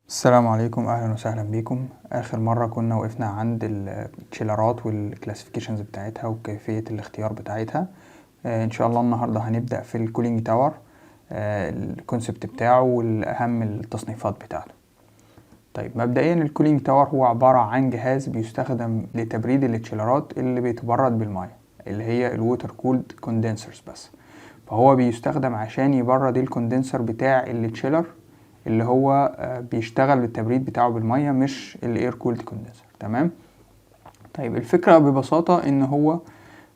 السلام عليكم، اهلا وسهلا بيكم. اخر مره كنا وقفنا عند التشيلرات والكلاسيفيكيشنز بتاعتها وكيفيه الاختيار بتاعتها. ان شاء الله النهارده هنبدا في الكولينج تاور، الكونسبت بتاعه والاهم التصنيفات بتاعته. طيب مبدئيا الكولينج تاور هو عباره عن جهاز بيستخدم لتبريد التشيلرات اللي بيتبرد بالميه، اللي هي الووتر كولد كوندنسرز بس. فهو بيستخدم عشان يبرد الكوندنسر بتاع التشيلر اللي هو بيشتغل بالتبريد بتاعه بالميه، مش الاير كولد كوندنسر. تمام. طيب الفكره ببساطه ان هو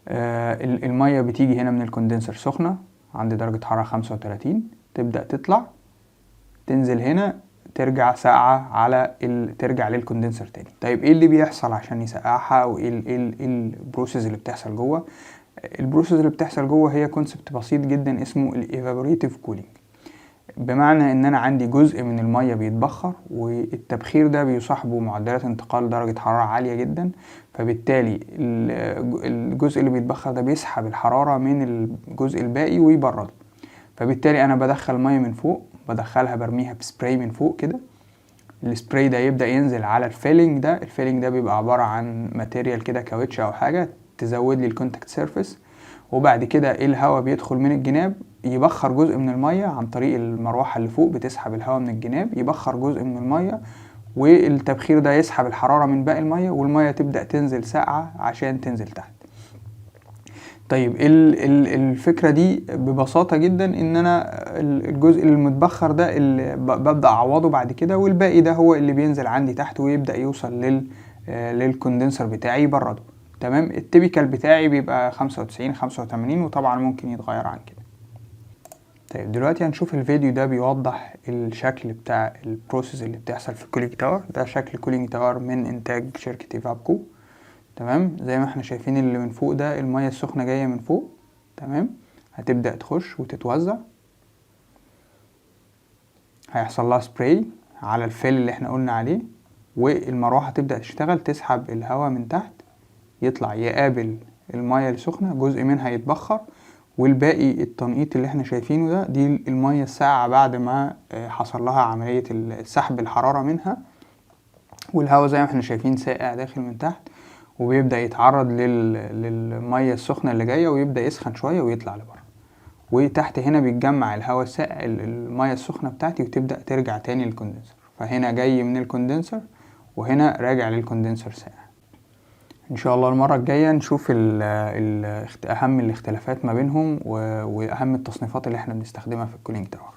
الميه بتيجي هنا من الكوندنسر سخنه عند درجه حراره 35، تبدا تطلع تنزل هنا، ترجع ساقعه على ترجع للكوندنسر تاني. طيب ايه اللي بيحصل عشان يسقعها، او ايه البروسيس اللي بتحصل جوه؟ البروسيس اللي بتحصل جوه هي كونسبت بسيط جدا اسمه الايفابوريتيف كولينج، بمعنى ان انا عندي جزء من المية بيتبخر، والتبخير ده بيصاحبه معدلات انتقال درجة حرارة عالية جدا، فبالتالي الجزء اللي بيتبخر ده بيسحب الحرارة من الجزء الباقي ويبرده. فبالتالي انا بدخل مية من فوق، بدخلها برميها بسبراي من فوق كده. السبراي ده يبدأ ينزل على الفيلينج ده. الفيلينج ده بيبقى عبارة عن ماتيريال كده، كاوتش او حاجة تزود لي الكونتاكت سيرفيس. وبعد كده الهواء بيدخل من الجناب، يبخر جزء من المية عن طريق المروحة اللي فوق، بتسحب الهواء من الجناب، يبخر جزء من المية، والتبخير ده يسحب الحرارة من باقي المية، والمية تبدأ تنزل ساقعة عشان تنزل تحت. طيب الفكرة دي ببساطة جدا ان انا الجزء المتبخر ده اللي ببدأ اعوضه بعد كده، والباقي ده هو اللي بينزل عندي تحت ويبدأ يوصل للكوندنسر بتاعي يبرده. تمام. التيبيكال بتاعي بيبقى 95-85، وطبعا ممكن يتغير عن كده. طيب دلوقتي هنشوف الفيديو ده بيوضح الشكل بتاع البروسيس اللي بتحصل في الكولينج تاور. ده شكل كولينج تاور من انتاج شركة ايفابكو. تمام. زي ما احنا شايفين اللي من فوق ده المية السخنة جاية من فوق. تمام. هتبدأ تخش وتتوزع، هيحصل لها سبراي على الفيل اللي احنا قلنا عليه، والمروحة تبدأ تشتغل تسحب الهواء من تحت، يطلع يقابل المية السخنة، جزء منها يتبخر، والباقي التنقيط اللي احنا شايفينه ده دي المية الساقعة بعد ما حصل لها عملية سحب الحرارة منها، والهواء زي ما احنا شايفين ساقع داخل من تحت، وبيبدأ يتعرض للمية السخنة اللي جاية، ويبدأ يسخن شوية ويطلع لبره. وتحت هنا بيتجمع الهواء الساقع المية السخنة بتاعتي، وتبدأ ترجع تاني للكوندنسر. فهنا جاي من الكوندنسر، وهنا راجع للكوندنسر ساقع. ان شاء الله المرة الجاية نشوف اهم الاختلافات ما بينهم واهم التصنيفات اللي احنا بنستخدمها في الكولينج تاور.